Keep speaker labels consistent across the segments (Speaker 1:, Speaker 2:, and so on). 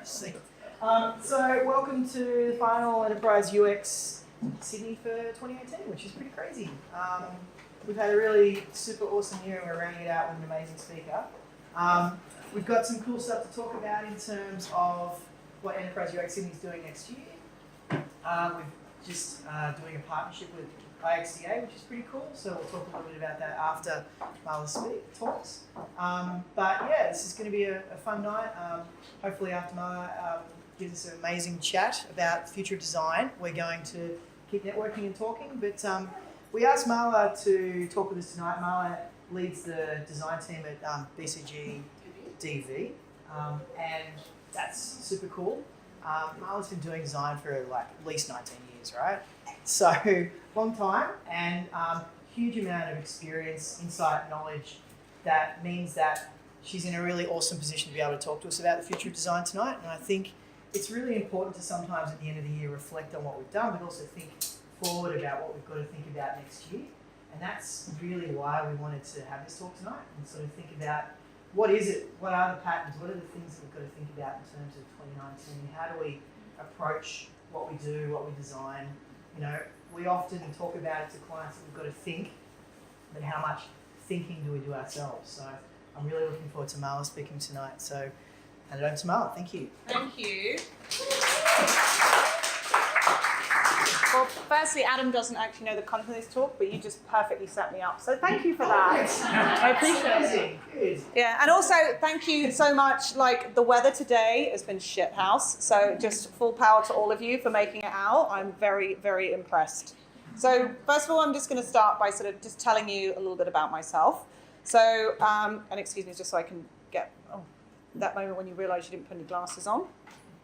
Speaker 1: Interesting. So welcome to the final Enterprise UX Sydney for 2018, which is pretty crazy. We've had a really super awesome year and we're rounding it out with an amazing speaker. We've got some cool stuff to talk about in terms of what Enterprise UX Sydney is doing next year. We're just doing a partnership with IXDA, which is pretty cool. So we'll talk a little bit about that after Marla talks. But yeah, this is going to be a fun night. Hopefully after Marla gives us an amazing chat about the future of design, we're going to keep networking and talking. But we asked Marla to talk with us tonight. Marla leads the design team at BCG DV, and that's super cool. Marla's been doing design for like at least 19 years, right? So long time and huge amount of experience, insight, knowledge. That means that she's in a really awesome position to be able to talk to us about the future of design tonight. And I think it's really important to sometimes at the end of the year reflect on what we've done, but also think forward about what we've got to think about next year. And that's really why we wanted to have this talk tonight and sort of think about what is it, what are the patterns, what are the things that we've got to think about in terms of 2019, how do we approach what we do, what we design. You know, we often talk about it to clients that we've got to think, but how much thinking do we do ourselves? So I'm really looking forward to Marla speaking tonight. So hand it over to Marla. Thank you.
Speaker 2: Thank you. Well, firstly, Adam doesn't actually know the content of this talk, but you just perfectly set me up. So thank you for that. I appreciate it. Yeah, and also thank you so much. Like, the weather today has been shit house. So just full power to all of you for making it out. I'm very, very impressed. So first of all, I'm just going to start by sort of just telling you a little bit about myself. So, and excuse me, just so I can get that moment when you realise you didn't put any glasses on.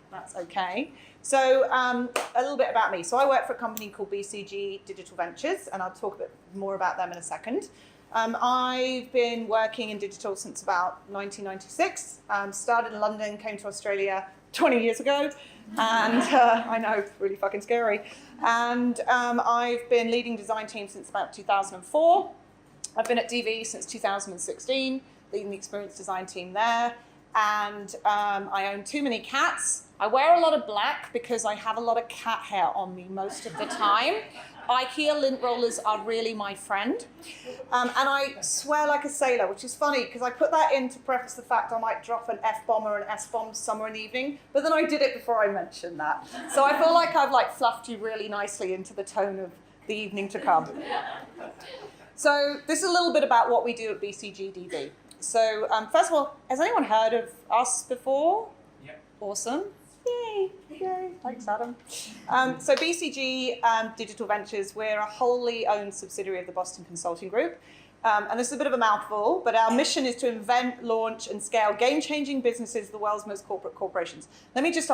Speaker 2: That's okay. So a little bit about me. So I work for a company called BCG Digital Ventures, and I'll talk a bit more about them in a second. I've been working in digital since about 1996. Started in London, came to Australia 20 years ago, and I know, it's really fucking scary. And I've been leading design teams since about 2004. I've been at DV since 2016, leading the experience design team there. And I own too many cats. I wear a lot of black because I have a lot of cat hair on me most of the time. IKEA lint rollers are really my friend. And I swear like a sailor, which is funny because I put that in to preface the fact I might drop an F-bomb or an S-bomb somewhere in the evening, but then I did it before I mentioned that. So I feel like I've like fluffed you really nicely into the tone of the evening to come. So this is a little bit about what we do at BCG DV. So first of all, has anyone heard of us before? Yep. Awesome. Yay. Yay. Thanks, Adam. So BCG Digital Ventures, we're a wholly owned subsidiary of the Boston Consulting Group. And this is a bit of a mouthful, but our mission is to invent, launch, and scale game-changing businesses, the world's most corporate corporations. Let me just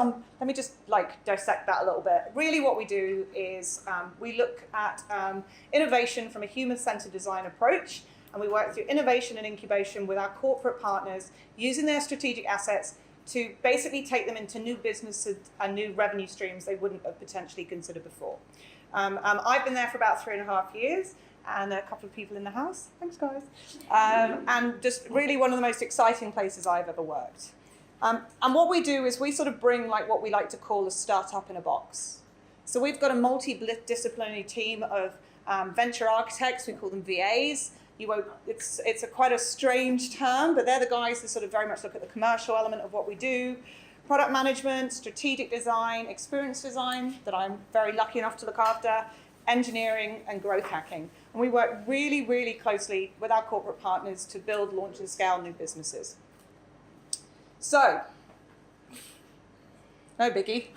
Speaker 2: like dissect that a little bit. Really what we do is we look at innovation from a human-centered design approach, and we work through innovation and incubation with our corporate partners, using their strategic assets to basically take them into new businesses and new revenue streams they wouldn't have potentially considered before. I've been there for about 3.5 years, and a couple of people in the house. Thanks, guys. And just really one of the most exciting places I've ever worked. And what we do is we sort of bring like what we like to call a startup in a box. So we've got a multidisciplinary team of venture architects. We call them VAs. It's quite a strange term, but they're the guys that sort of very much look at the commercial element of what we do. Product management, strategic design, experience design, that I'm very lucky enough to look after, engineering, and growth hacking. And we work really, really closely with our corporate partners to build, launch, and scale new businesses. So, no biggie.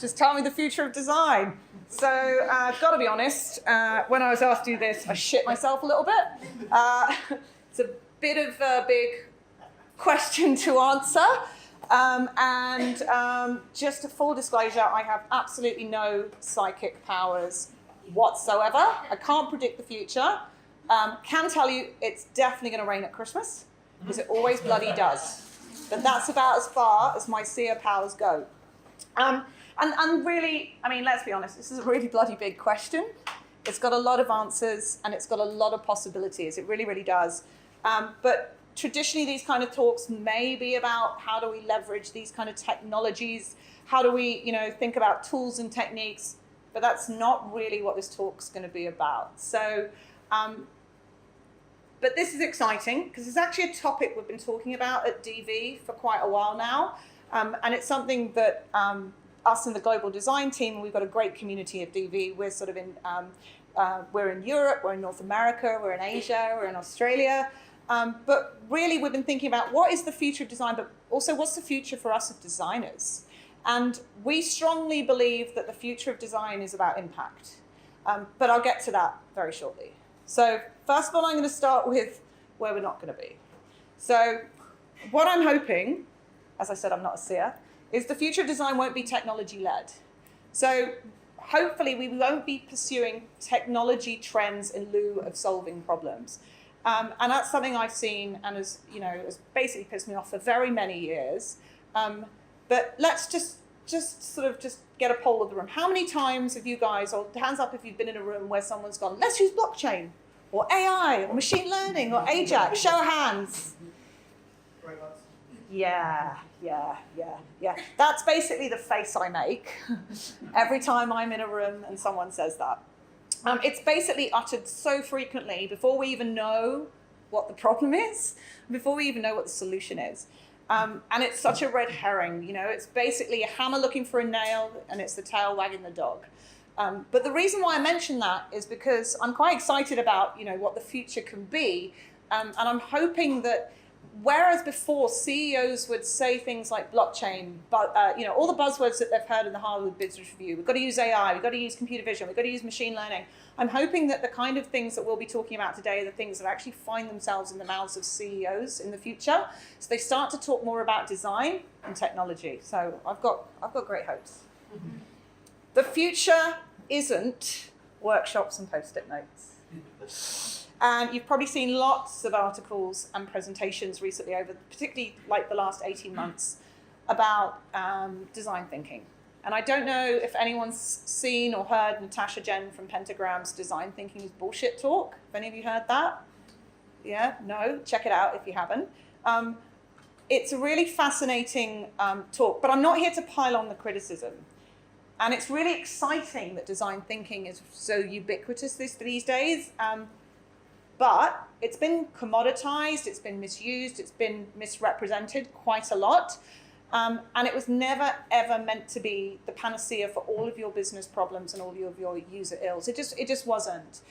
Speaker 2: Just tell me the future of design. So, gotta be honest, when I was asked to do this, I shit myself a little bit. It's a bit of a big question to answer. Just a full disclosure, I have absolutely no psychic powers whatsoever. I can't predict the future. Can tell you it's definitely going to rain at Christmas, because it always bloody does. But that's about as far as my seer powers go. And really, I mean, let's be honest, this is a really bloody big question. It's got a lot of answers and it's got a lot of possibilities. It really, really does. But traditionally these kind of talks may be about how do we leverage these kind of technologies, how do we, think about tools and techniques, but that's not really what this talk's going to be about. So, but this is exciting because it's actually a topic we've been talking about at DV for quite a while now, and it's something that us in the global design team, we've got a great community at DV. We're sort of we're in Europe, we're in North America, we're in Asia, we're in Australia. But really, we've been thinking about what is the future of design, but also what's the future for us as designers? And we strongly believe that the future of design is about impact. But I'll get to that very shortly. So first of all, I'm going to start with where we're not going to be. So what I'm hoping, as I said, I'm not a seer, is the future of design won't be technology-led. So hopefully we won't be pursuing technology trends in lieu of solving problems. And that's something I've seen and has basically pissed me off for very many years. But let's just get a poll of the room. How many times have you guys, or hands up if you've been in a room where someone's gone, let's use blockchain, or AI, or machine learning, or AJAX? Show of hands. Yeah. That's basically the face I make every time I'm in a room and someone says that. It's basically uttered so frequently before we even know what the problem is, before we even know what the solution is. And it's such a red herring, it's basically a hammer looking for a nail and it's the tail wagging the dog. But the reason why I mention that is because I'm quite excited about, what the future can be. And I'm hoping that whereas before CEOs would say things like blockchain, but all the buzzwords that they've heard in the Harvard Business Review, we've got to use AI, we've got to use computer vision, we've got to use machine learning. I'm hoping that the kind of things that we'll be talking about today are the things that actually find themselves in the mouths of CEOs in the future. So they start to talk more about design and technology. So I've got great hopes. Mm-hmm. The future isn't workshops and post-it notes. And you've probably seen lots of articles and presentations recently particularly like the last 18 months, about design thinking. And I don't know if anyone's seen or heard Natasha Jen from Pentagram's Design Thinking is Bullshit talk. Have any of you heard that? Yeah? No? Check it out if you haven't. It's a really fascinating talk, but I'm not here to pile on the criticism. And it's really exciting that design thinking is so ubiquitous these days. But it's been commoditized, it's been misused, it's been misrepresented quite a lot. And it was never, ever meant to be the panacea for all of your business problems and all of your user ills. It just wasn't.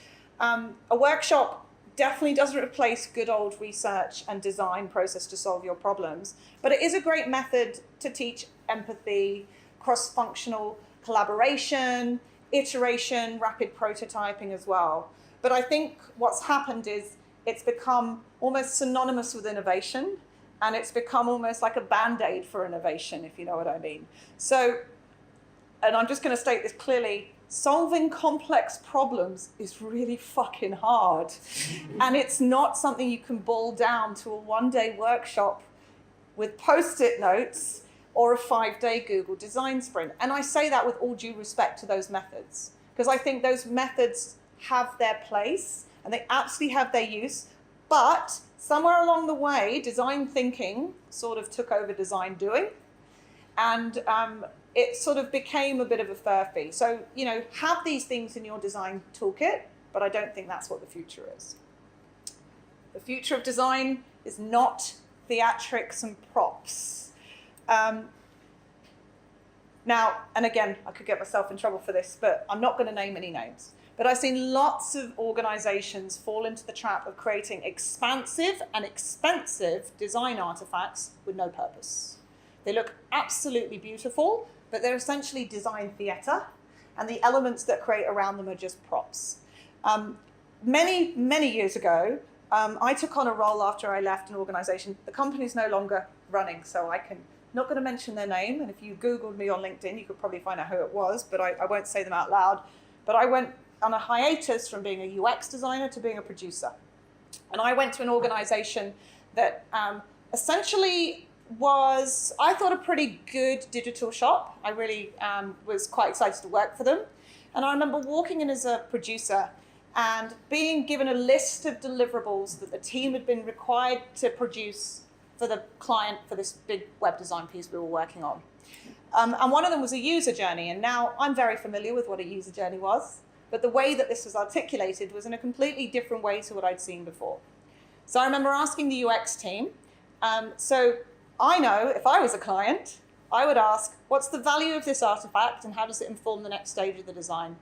Speaker 2: A workshop definitely doesn't replace good old research and design process to solve your problems. But it is a great method to teach empathy, cross-functional collaboration, iteration, rapid prototyping as well. But I think what's happened is it's become almost synonymous with innovation, and it's become almost like a Band-Aid for innovation, if you know what I mean. So, and I'm just going to state this clearly, solving complex problems is really fucking hard. And it's not something you can boil down to a one-day workshop with Post-it notes or a 5-day Google design sprint. And I say that with all due respect to those methods, because I think those methods have their place and they absolutely have their use, but somewhere along the way, design thinking sort of took over design doing, and it sort of became a bit of a furphy. So, have these things in your design toolkit, but I don't think that's what the future is. The future of design is not theatrics and props. Now, and again, I could get myself in trouble for this, but I'm not going to name any names. But I've seen lots of organizations fall into the trap of creating expansive and expensive design artifacts with no purpose. They look absolutely beautiful, but they're essentially design theater, and the elements that create around them are just props. Many, many years ago, I took on a role after I left an organization. The company's no longer running, so not going to mention their name, and if you Googled me on LinkedIn, you could probably find out who it was, but I won't say them out loud. But I went on a hiatus from being a UX designer to being a producer. And I went to an organization that essentially was, I thought, a pretty good digital shop. I really was quite excited to work for them. And I remember walking in as a producer, and being given a list of deliverables that the team had been required to produce for the client for this big web design piece we were working on. And one of them was a user journey. And now I'm very familiar with what a user journey was, but the way that this was articulated was in a completely different way to what I'd seen before. So I remember asking the UX team, so I know if I was a client, I would ask, what's the value of this artifact and how does it inform the next stage of the design?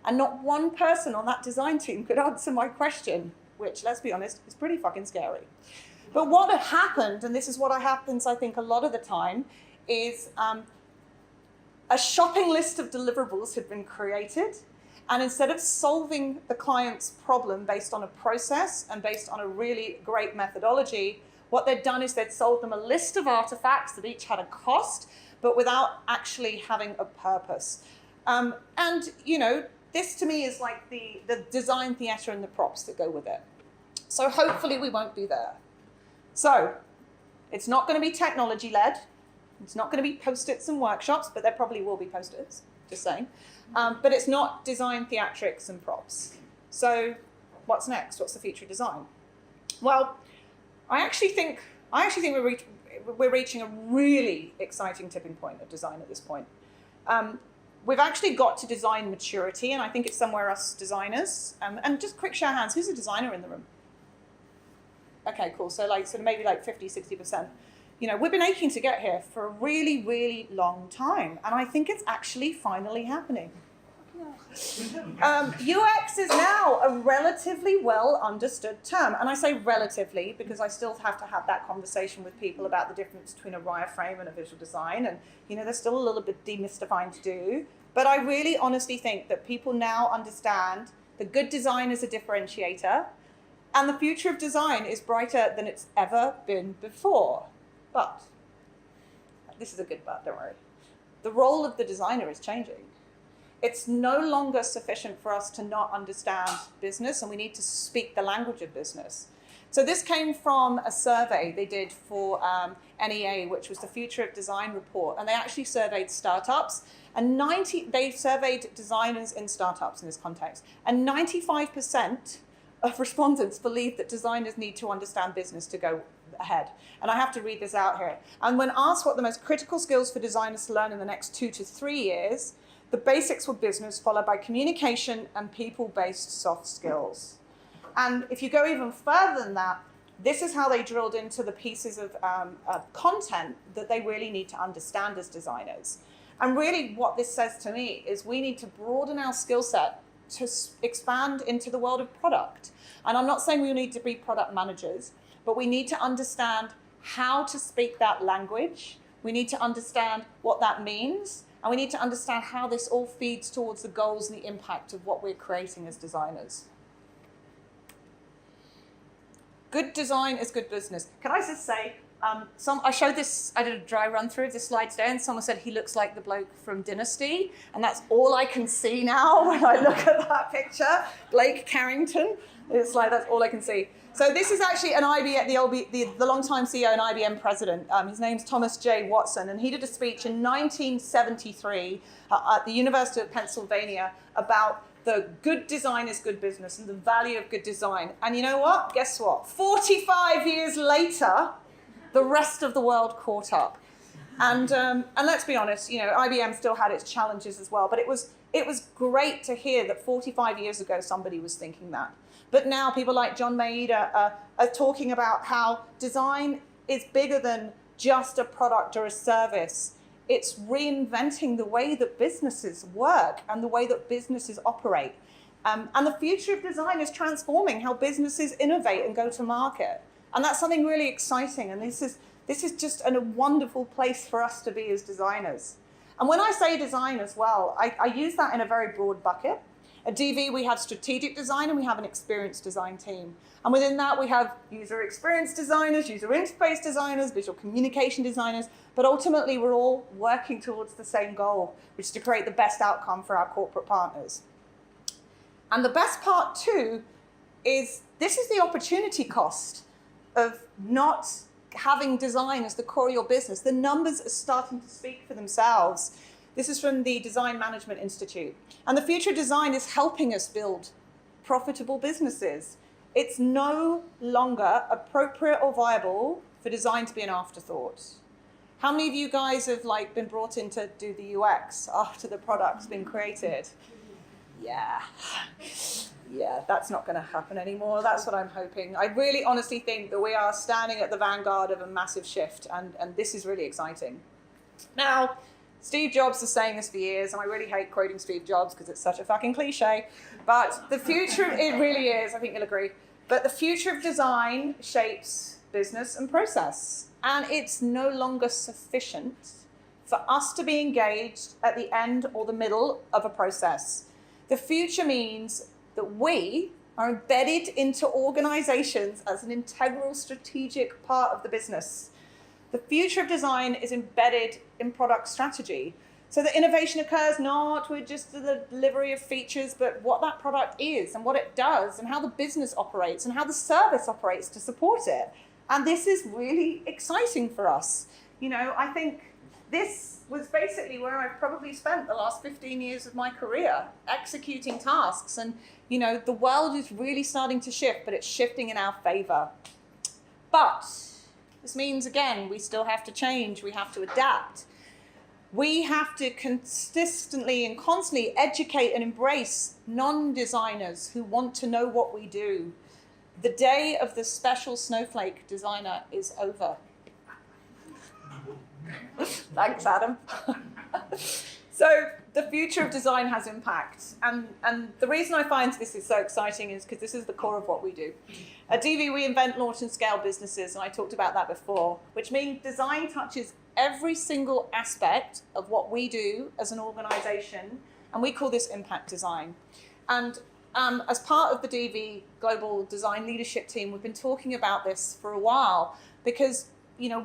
Speaker 2: And not one person on that design team could answer my question, which, let's be honest, is pretty fucking scary. But what had happened, and this is what happens, I think, a lot of the time, is a shopping list of deliverables had been created. And instead of solving the client's problem based on a process and based on a really great methodology, what they'd done is they'd sold them a list of artifacts that each had a cost, but without actually having a purpose. And, you know, this to me is like the design theatre and the props that go with it. So hopefully we won't be there. So it's not going to be technology-led. It's not going to be post-its and workshops, but there probably will be post-its, just saying. But it's not design theatrics and props. So what's next? What's the future of design? Well, I actually think we're reaching a really exciting tipping point of design at this point. We've actually got to design maturity, and I think it's somewhere us designers. And just quick show of hands, who's a designer in the room? Okay, cool. So maybe like 50, 60%. You know, we've been aching to get here for a really, really long time. And I think it's actually finally happening. UX is now a relatively well understood term. And I say relatively because I still have to have that conversation with people about the difference between a wireframe and a visual design. And, you know, there's still a little bit demystifying to do. But I really honestly think that people now understand that good design is a differentiator. And the future of design is brighter than it's ever been before. But, this is a good but, don't worry. The role of the designer is changing. It's no longer sufficient for us to not understand business, and we need to speak the language of business. So this came from a survey they did for NEA, which was the Future of Design report, and they actually surveyed startups, and they surveyed designers in startups in this context, and 95% of respondents believe that designers need to understand business to go ahead. And I have to read this out here. And when asked what the most critical skills for designers to learn in the next 2 to 3 years, the basics were business, followed by communication and people-based soft skills. And if you go even further than that, this is how they drilled into the pieces of content that they really need to understand as designers. And really what this says to me is we need to broaden our skill set to expand into the world of product. And I'm not saying we need to be product managers, but we need to understand how to speak that language. We need to understand what that means. And we need to understand how this all feeds towards the goals and the impact of what we're creating as designers. Good design is good business. Can I just say, I showed this, I did a dry run through of the slides today, and someone said he looks like the bloke from Dynasty, and that's all I can see now when I look at that picture. Blake Carrington, it's like that's all I can see. So this is actually an IBM, the longtime CEO and IBM president. His name's Thomas J. Watson, and he did a speech in 1973 at the University of Pennsylvania about the good design is good business and the value of good design. And you know what? Guess what? 45 years later, the rest of the world caught up. And let's be honest, you know, IBM still had its challenges as well, but it was great to hear that 45 years ago somebody was thinking that. But now people like John Maeda are talking about how design is bigger than just a product or a service. It's reinventing the way that businesses work and the way that businesses operate. And the future of design is transforming how businesses innovate and go to market. And that's something really exciting. And this is just a wonderful place for us to be as designers. And when I say design as well, I use that in a very broad bucket. At DV, we have strategic design and we have an experience design team. And within that, we have user experience designers, user interface designers, visual communication designers, but ultimately we're all working towards the same goal, which is to create the best outcome for our corporate partners. And the best part too is this is the opportunity cost of not having design as the core of your business. The numbers are starting to speak for themselves. This is from the Design Management Institute. And the future of design is helping us build profitable businesses. It's no longer appropriate or viable for design to be an afterthought. How many of you guys have been brought in to do the UX after the product's been created? Yeah, that's not going to happen anymore. That's what I'm hoping. I really honestly think that we are standing at the vanguard of a massive shift, and this is really exciting. Now, Steve Jobs was saying this for years, and I really hate quoting Steve Jobs because it's such a fucking cliche, but the future, it really is, I think you'll agree, but the future of design shapes business and process. And it's no longer sufficient for us to be engaged at the end or the middle of a process. The future means that we are embedded into organizations as an integral strategic part of the business. The future of design is embedded in product strategy. So that innovation occurs not with just the delivery of features, but what that product is and what it does and how the business operates and how the service operates to support it. And this is really exciting for us. I think this was basically where I've probably spent the last 15 years of my career, executing tasks. And, the world is really starting to shift, but it's shifting in our favor. But this means, again, we still have to change. We have to adapt. We have to consistently and constantly educate and embrace non-designers who want to know what we do. The day of the special snowflake designer is over. Thanks, Adam. So the future of design has impact. And the reason I find this is so exciting is because this is the core of what we do. At DV, we invent, launch, and scale businesses, and I talked about that before, which means design touches every single aspect of what we do as an organization, and we call this impact design. And as part of the DV Global Design Leadership Team, we've been talking about this for a while because,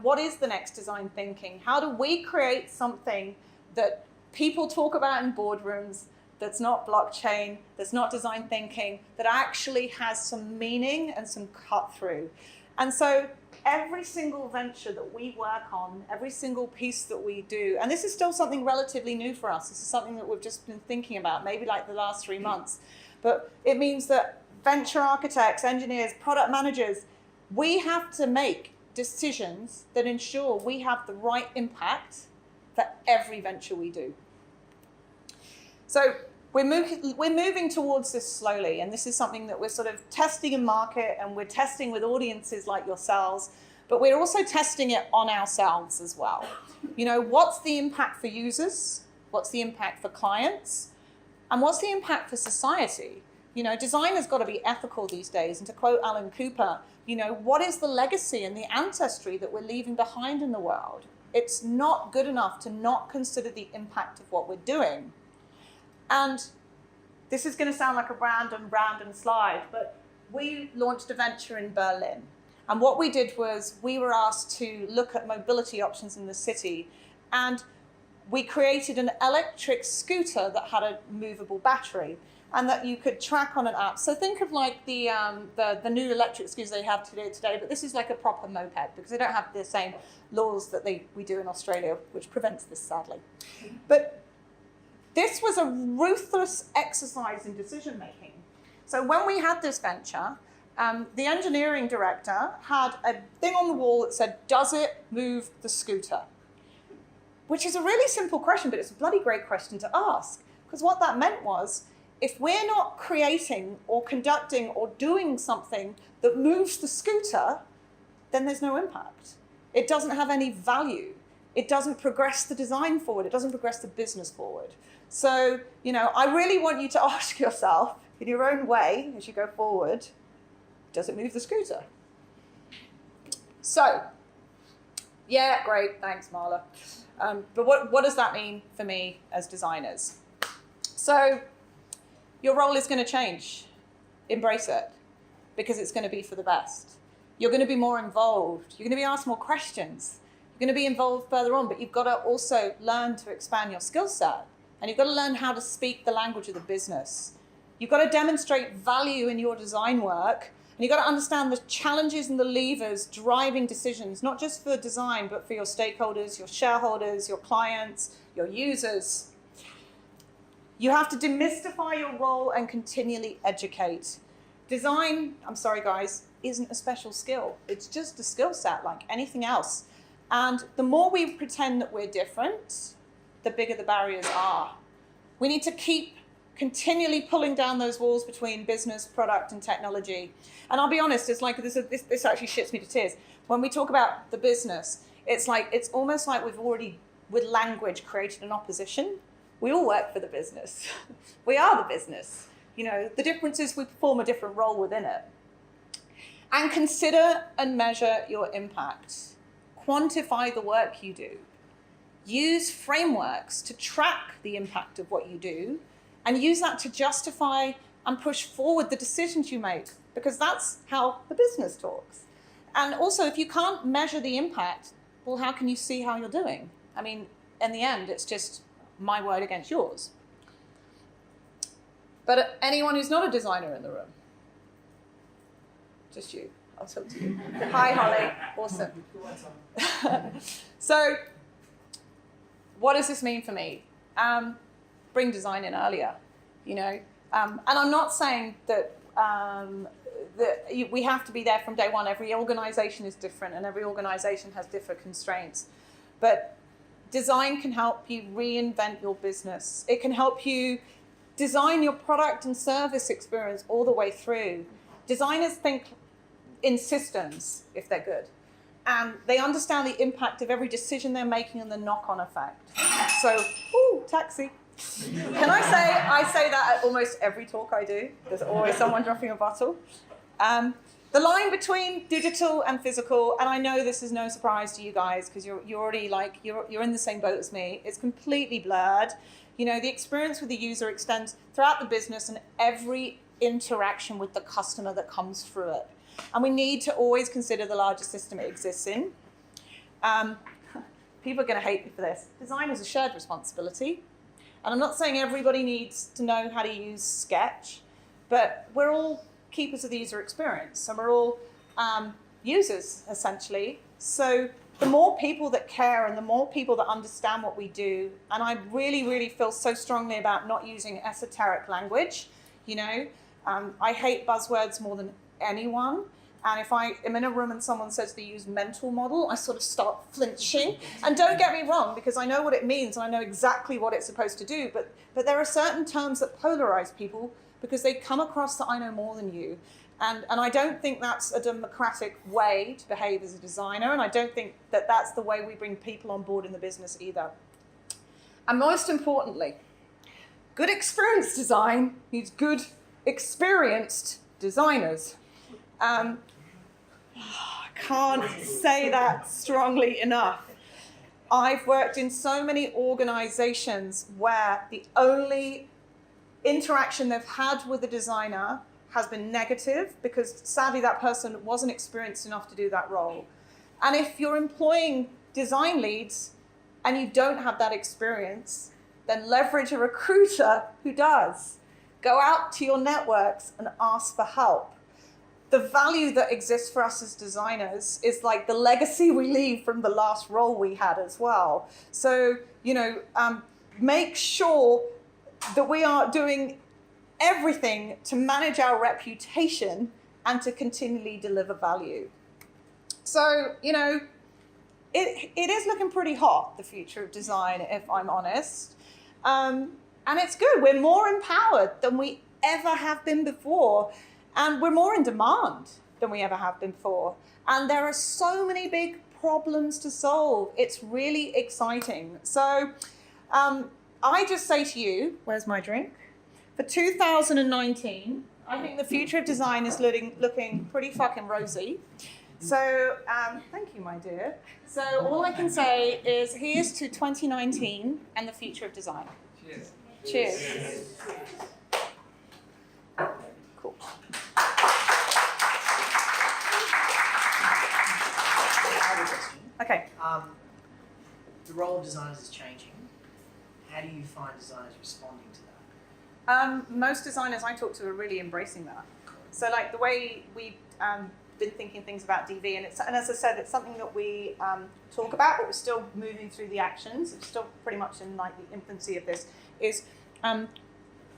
Speaker 2: what is the next design thinking? How do we create something that people talk about in boardrooms that's not blockchain, that's not design thinking, that actually has some meaning and some cut through? And so every single venture that we work on, every single piece that we do, and this is still something relatively new for us. This is something that we've just been thinking about, maybe the last 3 months. But it means that venture architects, engineers, product managers, we have to make decisions that ensure we have the right impact for every venture we do. So we're moving towards this slowly, and this is something that we're sort of testing in market, and we're testing with audiences like yourselves, but we're also testing it on ourselves as well. What's the impact for users? What's the impact for clients? And what's the impact for society? Design has got to be ethical these days. And to quote Alan Cooper, what is the legacy and the ancestry that we're leaving behind in the world? It's not good enough to not consider the impact of what we're doing. And this is going to sound like a random slide, but we launched a venture in Berlin. And what we did was we were asked to look at mobility options in the city, and we created an electric scooter that had a movable battery and that you could track on an app. So think of the new electric scooters they have today, but this is like a proper moped because they don't have the same laws that we do in Australia, which prevents this, sadly. But this was a ruthless exercise in decision making. So when we had this venture, the engineering director had a thing on the wall that said, "Does it move the scooter?" Which is a really simple question, but it's a bloody great question to ask. Because what that meant was, if we're not creating or conducting or doing something that moves the scooter, then there's no impact. It doesn't have any value. It doesn't progress the design forward. It doesn't progress the business forward. So, I really want you to ask yourself, in your own way, as you go forward, does it move the scooter? So, yeah, great, thanks, Marla. But what does that mean for me as designers? So your role is going to change. Embrace it, because it's going to be for the best. You're going to be more involved. You're going to be asked more questions. You're going to be involved further on, but you've got to also learn to expand your skill set. And you've got to learn how to speak the language of the business. You've got to demonstrate value in your design work. And you've got to understand the challenges and the levers driving decisions, not just for design, but for your stakeholders, your shareholders, your clients, your users. You have to demystify your role and continually educate. Design, I'm sorry guys, isn't a special skill. It's just a skill set like anything else. And the more we pretend that we're different, the bigger the barriers are. We need to keep continually pulling down those walls between business, product, and technology. And I'll be honest, it's like this actually shits me to tears. When we talk about the business, it's almost like we've already, with language, created an opposition. We all work for the business. We are the business. You know, the difference is we perform a different role within it. And consider and measure your impact. Quantify the work you do. Use frameworks to track the impact of what you do, and use that to justify and push forward the decisions you make, because that's how the business talks. And also, if you can't measure the impact, well, how can you see how you're doing? I mean, in the end, it's just my word against yours. But anyone who's not a designer in the room? Just you. I'll talk to you. Hi, Holly. Awesome. So, what does this mean for me? Bring design in earlier, you know. And I'm not saying that we have to be there from day one. Every organization is different, and every organization has different constraints. But design can help you reinvent your business. It can help you design your product and service experience all the way through. Designers think in systems, if they're good. And they understand the impact of every decision they're making and the knock-on effect. So, ooh, taxi. Can I say that at almost every talk I do? There's always someone dropping a bottle. The line between digital and physical, and I know this is no surprise to you guys because you're already you're in the same boat as me. It's completely blurred. You know, the experience with the user extends throughout the business and every interaction with the customer that comes through it. And we need to always consider the larger system it exists in. People are going to hate me for this. Design is a shared responsibility. And I'm not saying everybody needs to know how to use Sketch, but we're all keepers of the user experience, and we're all users, essentially. So the more people that care and the more people that understand what we do, and I really, really feel so strongly about not using esoteric language, you know. I hate buzzwords more than anyone. And if I am in a room and someone says they use mental model, I sort of start flinching. And don't get me wrong, because I know what it means and I know exactly what it's supposed to do. But there are certain terms that polarize people because they come across that I know more than you. And I don't think that's a democratic way to behave as a designer. And I don't think that that's the way we bring people on board in the business either. And most importantly, good experience design needs good experienced designers. I can't say that strongly enough. I've worked in so many organizations where the only interaction they've had with the designer has been negative because sadly that person wasn't experienced enough to do that role. And if you're employing design leads and you don't have that experience, then leverage a recruiter who does. Go out to your networks and ask for help. The value that exists for us as designers is like the legacy we leave from the last role we had as well. So, you know, make sure that we are doing everything to manage our reputation and to continually deliver value. So, you know, it is looking pretty hot, the future of design, if I'm honest. And it's good. We're more empowered than we ever have been before. And we're more in demand than we ever have been before. And there are so many big problems to solve. It's really exciting. So I just say to you, where's my drink? For 2019, I think the future of design is looking pretty fucking rosy. So thank you, my dear. So all I can say is here's to 2019 and the future of design. Cheers. Cheers. Cool. Okay.
Speaker 1: The role of designers is changing. How do you find designers responding to that?
Speaker 2: Most designers I talk to are really embracing that. So like the way we've been thinking things about DV, and as I said, it's something that we talk about, but we're still moving through the actions. It's still pretty much in like the infancy of this, is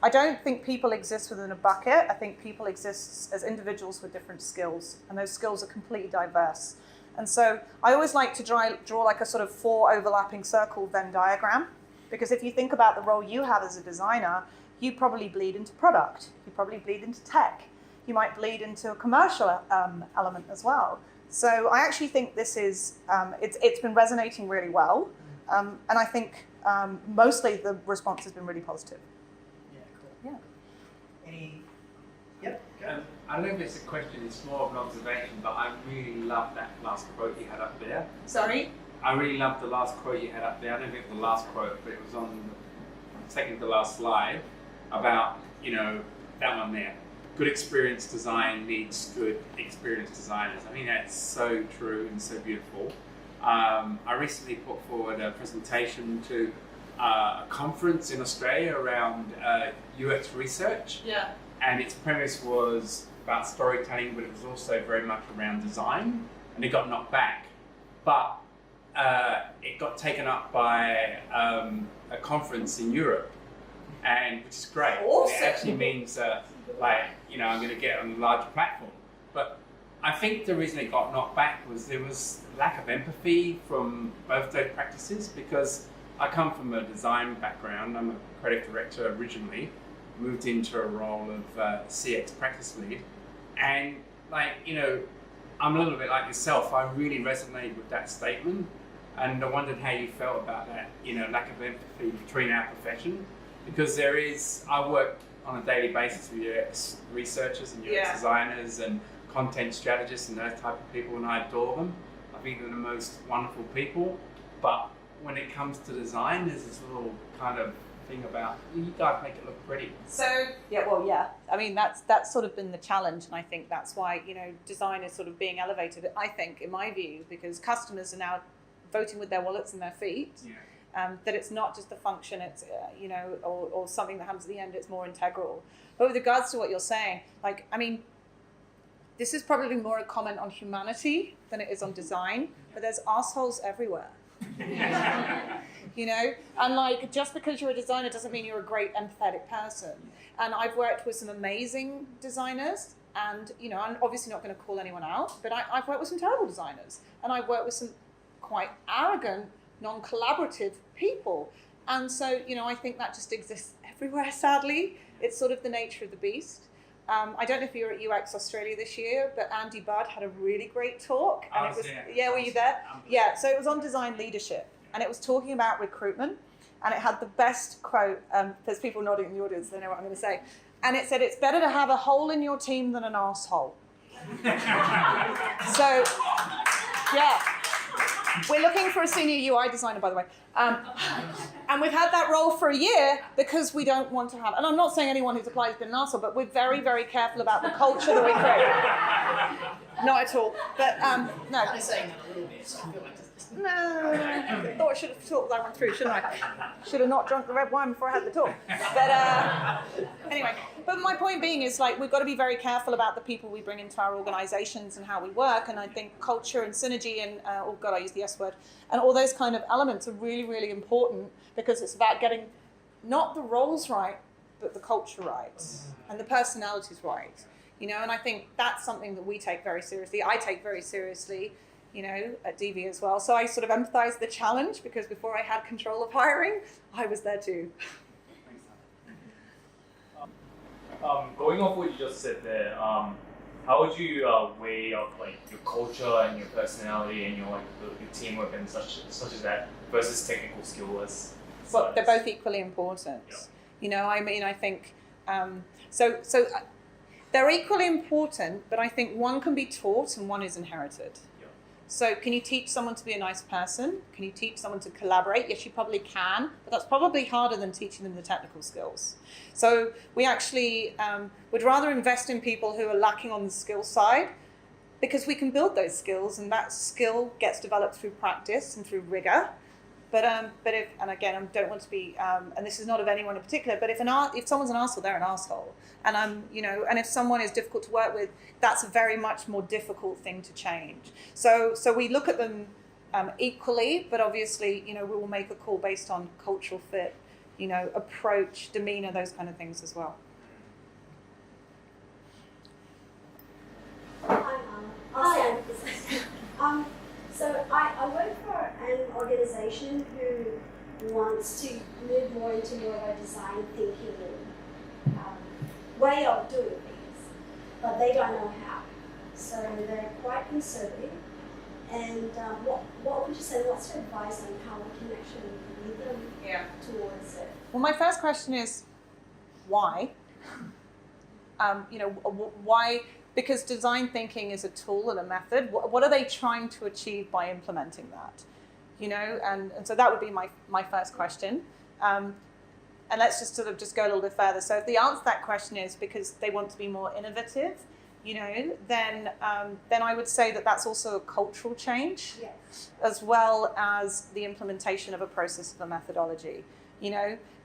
Speaker 2: I don't think people exist within a bucket. I think people exist as individuals with different skills, and those skills are completely diverse. And so I always like to draw like a sort of 4 overlapping circle Venn diagram, because if you think about the role you have as a designer, you probably bleed into product, you probably bleed into tech, you might bleed into a commercial element as well. So I actually think this is, it's been resonating really well, and I think mostly the response has been really positive.
Speaker 1: Yeah, cool.
Speaker 2: Yeah.
Speaker 1: Yep.
Speaker 3: I don't know if it's a question, it's more of an observation, but I really love that last quote you had up there.
Speaker 2: Sorry?
Speaker 3: I really loved the last quote you had up there. I don't know if it was the last quote, but it was on the second to last slide about, that one there. Good experience design needs good experienced designers. I think that's so true and so beautiful. I recently put forward a presentation to a conference in Australia around UX research.
Speaker 2: Yeah.
Speaker 3: And its premise was about storytelling, but it was also very much around design, and it got knocked back. But it got taken up by a conference in Europe, and which is great.
Speaker 2: Awesome.
Speaker 3: It actually means I'm going to get on a larger platform. But I think the reason it got knocked back was there was lack of empathy from both those practices, because I come from a design background. I'm a creative director originally, moved into a role of CX practice lead, and I'm a little bit like yourself. I really resonated with that statement, and I wondered how you felt about that, lack of empathy between our profession, because I work on a daily basis with UX researchers and UX designers and content strategists and those type of people, and I adore them. I think they're the most wonderful people, but when it comes to design, there's this little kind of thing about you guys make it look pretty.
Speaker 2: So I mean that's sort of been the challenge, and I think that's why design is sort of being elevated, I think, in my view, because customers are now voting with their wallets and their feet. That it's not just a function, it's or something that happens at the end, it's more integral. But with regards to what you're saying, this is probably more a comment on humanity than it is on design, but there's assholes everywhere. And just because you're a designer doesn't mean you're a great empathetic person. And I've worked with some amazing designers, and I'm obviously not going to call anyone out, but I've worked with some terrible designers, and I've worked with some quite arrogant, non-collaborative people. And so I think that just exists everywhere, sadly. It's sort of the nature of the beast. I don't know if you were at UX Australia this year, but Andy Budd had a really great talk. And it was, were you there? Yeah, so it was on design leadership, and it was talking about recruitment, and it had the best quote. There's people nodding in the audience, they know what I'm going to say. And it said, "It's better to have a hole in your team than an asshole." So, yeah. We're looking for a senior UI designer, by the way. And we've had that role for a year because we don't want to have, and I'm not saying anyone who's applied has been an arsehole, but we're very, very careful about the culture that we create. Not at all. But no.
Speaker 1: I'm saying that a little bit, so I feel like
Speaker 2: No, I thought I should have talked that one through, shouldn't I? Should have not drunk the red wine before I had the talk. But anyway, but my point being is we've got to be very careful about the people we bring into our organizations and how we work. And I think culture and synergy and, oh God, I use the S word, and all those kind of elements are really, really important, because it's about getting not the roles right, but the culture right and the personalities right. And I think that's something that we take very seriously. I take very seriously. At DV as well. So I sort of empathize the challenge, because before I had control of hiring, I was there too.
Speaker 4: Going off what you just said there, how would you weigh up your culture and your personality and your teamwork and such as that versus technical skill as?
Speaker 2: Well, they're both equally important. Yeah. I think so they're equally important, but I think one can be taught and one is inherited. So can you teach someone to be a nice person? Can you teach someone to collaborate? Yes, you probably can, but that's probably harder than teaching them the technical skills. So we actually would rather invest in people who are lacking on the skill side, because we can build those skills, and that skill gets developed through practice and through rigor. But if, and again, I don't want to be, and this is not of anyone in particular, but if someone's an arsehole, they're an arsehole. And and if someone is difficult to work with, that's a very much more difficult thing to change. So we look at them equally, but obviously, we will make a call based on cultural fit. approach, demeanor, those kind of things as well.
Speaker 5: So I work for an organization who wants to move more into more of a design thinking way of doing things, but they don't know how. So they're quite conservative. And what would you say, what's your advice on how we can actually lead them towards it?
Speaker 2: Well, my first question is, why? Why? Because design thinking is a tool and a method. What are they trying to achieve by implementing that? And so that would be my first question. And let's just sort of just go a little bit further. So if the answer to that question is because they want to be more innovative, then I would say that that's also a cultural change, as well as the implementation of a process of a methodology.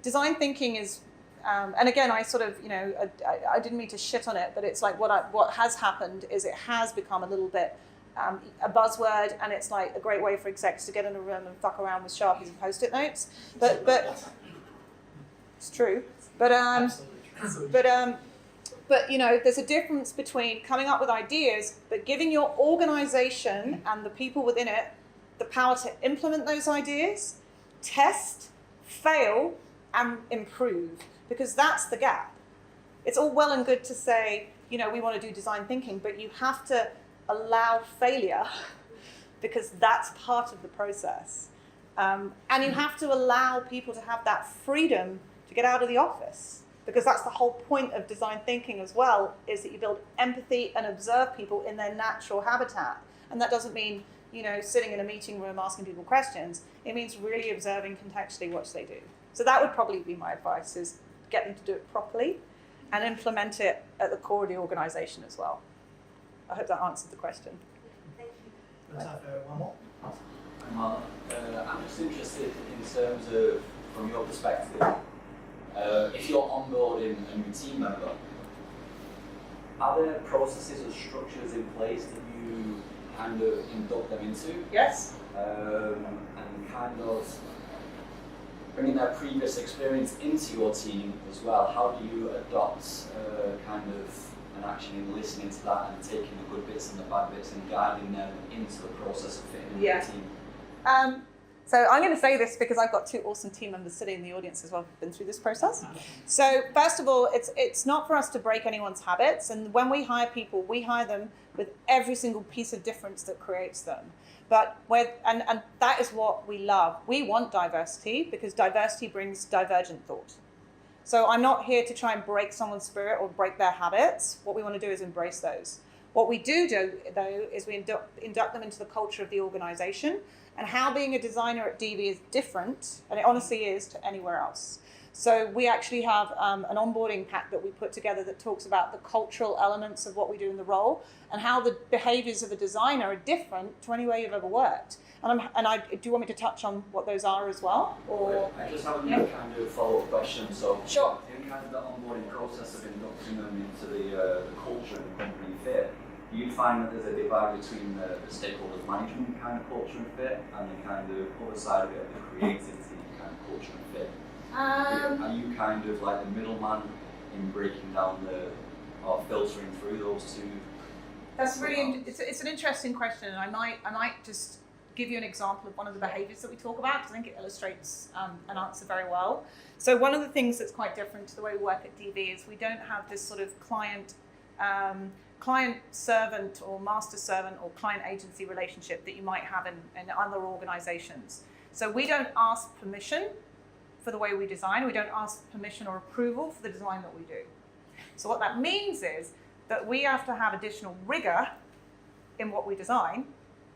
Speaker 2: Design thinking is, and again, I sort of, I didn't mean to shit on it, but it's like what has happened is it has become a little bit a buzzword, and it's like a great way for execs to get in a room and fuck around with Sharpies and Post-it notes. But it's true. But there's a difference between coming up with ideas, but giving your organization and the people within it the power to implement those ideas, test, fail, and improve, because that's the gap. It's all well and good to say, we want to do design thinking, but you have to allow failure because that's part of the process. And you have to allow people to have that freedom to get out of the office, because that's the whole point of design thinking as well, is that you build empathy and observe people in their natural habitat. And that doesn't mean, sitting in a meeting room asking people questions. It means really observing contextually what they do. So that would probably be my advice, is get them to do it properly and implement it at the core of the organization as well. I hope that answered the question.
Speaker 5: Thank you.
Speaker 1: Let's have one more.
Speaker 6: Marla, I'm just interested in terms of, from your perspective, if you're onboarding a new team member, are there processes or structures in place that you kind of induct them into?
Speaker 2: Yes.
Speaker 6: And kind of bringing their previous experience into your team as well. How do you adopt kind of an action in listening to that and taking the good bits and the bad bits and guiding them into the process of fitting in with the team?
Speaker 2: So I'm going to say this because I've got two awesome team members sitting in the audience as well who've been through this process. So first of all, it's not for us to break anyone's habits. And when we hire people, we hire them with every single piece of difference that creates them. But and that is what we love. We want diversity because diversity brings divergent thought. So I'm not here to try and break someone's spirit or break their habits. What we want to do is embrace those. What we do though, is we induct them into the culture of the organization, and how being a designer at DV is different, and it honestly is, to anywhere else. So we actually have an onboarding pack that we put together that talks about the cultural elements of what we do in the role and how the behaviors of a designer are different to anywhere you've ever worked. And do you want me to touch on what those are as well? Or
Speaker 6: I just have a kind of follow-up question. So
Speaker 2: sure.
Speaker 6: In kind of the onboarding process of inducting them into the culture and the company fit, do you find that there's a divide between the stakeholders management kind of culture and fit and the kind of other side of it, the creativity kind of culture and fit? Are you kind of like the middleman in breaking down or filtering through those two?
Speaker 2: That's really it's an interesting question, and I might just give you an example of one of the behaviours that we talk about, because I think it illustrates an answer very well. So one of the things that's quite different to the way we work at DV is we don't have this sort of client servant or master servant or client agency relationship that you might have in other organisations. So we don't ask permission for the way we design. We don't ask permission or approval for the design that we do. So what that means is that we have to have additional rigor in what we design,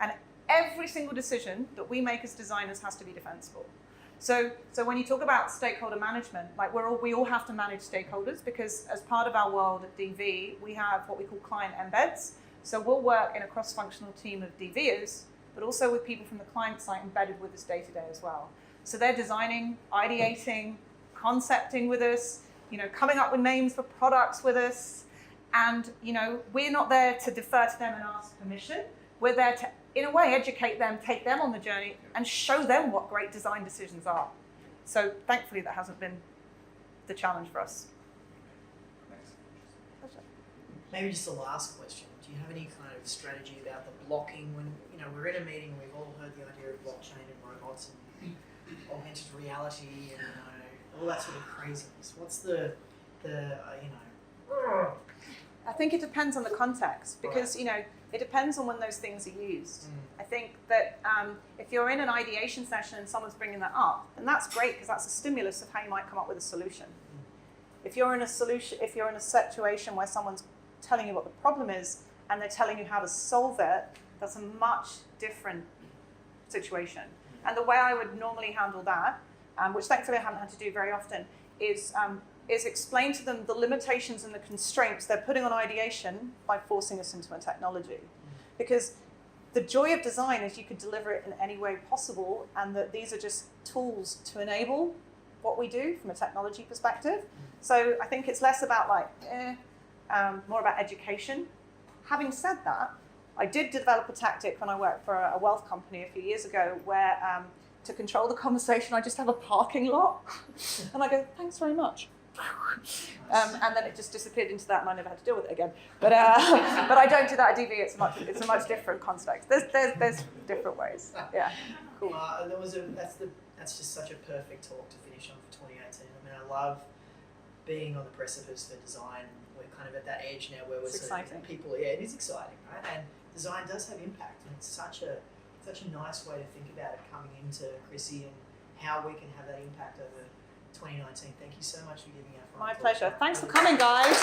Speaker 2: and every single decision that we make as designers has to be defensible. So when you talk about stakeholder management, like we all have to manage stakeholders, because as part of our world at DV, we have what we call client embeds. So we'll work in a cross-functional team of DVers, but also with people from the client side embedded with us day to day as well. So they're designing, ideating, concepting with us, coming up with names for products with us. And, we're not there to defer to them and ask permission. We're there to, in a way, educate them, take them on the journey and show them what great design decisions are. So thankfully that hasn't been the challenge for us.
Speaker 1: Maybe just a last question. Do you have any kind of strategy about the blocking when, we're in a meeting and we've all heard the idea of blockchain and robots and augmented reality and, all that sort of craziness? What's the
Speaker 2: I think it depends on the context because, it depends on when those things are used. I think that if you're in an ideation session and someone's bringing that up, then that's great because that's a stimulus of how you might come up with a solution. If you're in a situation where someone's telling you what the problem is and they're telling you how to solve it, that's a much different situation. And the way I would normally handle that, which thankfully I haven't had to do very often, is explain to them the limitations and the constraints they're putting on ideation by forcing us into a technology. Because the joy of design is you could deliver it in any way possible, and that these are just tools to enable what we do from a technology perspective. So I think it's less about more about education. Having said that, I did develop a tactic when I worked for a wealth company a few years ago where to control the conversation, I just have a parking lot. And I go, thanks very much. And then it just disappeared into that and I never had to deal with it again. But I don't do that at DV, it's a much different context. There's different ways. Yeah, cool.
Speaker 1: That's just such a perfect talk to finish on for 2018. I mean, I love being on the precipice for design. We're kind of at that edge now where we're
Speaker 2: exciting.
Speaker 1: People. Yeah, it is exciting, right? And design does have impact, and it's such a nice way to think about it coming into Chrissy and how we can have that impact over 2019. Thank you so much for giving our
Speaker 2: My pleasure. Thanks for coming, guys.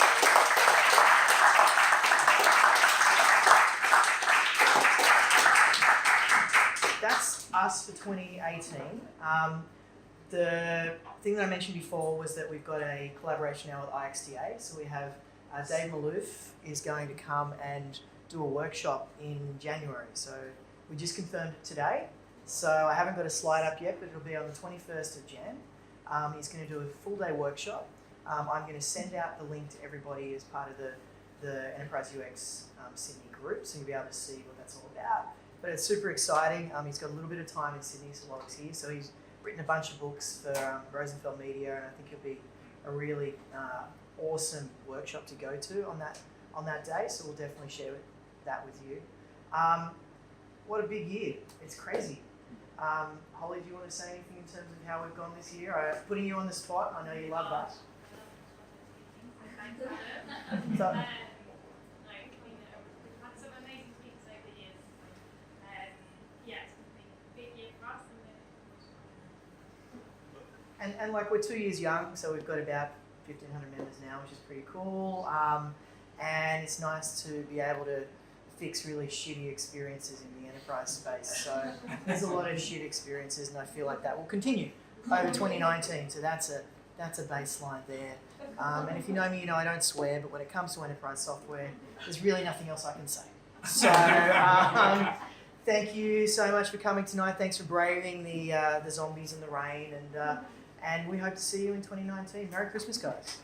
Speaker 1: That's us for 2018. The thing that I mentioned before was that we've got a collaboration now with IXDA. So we have Dave Malouf is going to come and do a workshop in January. So we just confirmed it today. So I haven't got a slide up yet, but it'll be on the 21st of Jan. He's going to do a full day workshop. I'm going to send out the link to everybody as part of the Enterprise UX Sydney group, so you'll be able to see what that's all about. But it's super exciting. He's got a little bit of time in Sydney, so while he's here. So he's written a bunch of books for Rosenfeld Media, and I think it'll be a really awesome workshop to go to on that day. So we'll definitely share that with you. What a big year! It's crazy. Holly, do you want to say anything in terms of how we've gone this year? Putting you on the spot, I know you love that. So, and like we're 2 years young, so we've got about 1,500 members now, which is pretty cool. And it's nice to be able to fix really shitty experiences in the enterprise space. So there's a lot of shit experiences, and I feel like that will continue over 2019. So that's a baseline there. And if you know me, you know I don't swear, but when it comes to enterprise software, there's really nothing else I can say. So thank you so much for coming tonight. Thanks for braving the zombies and the rain, and we hope to see you in 2019. Merry Christmas, guys.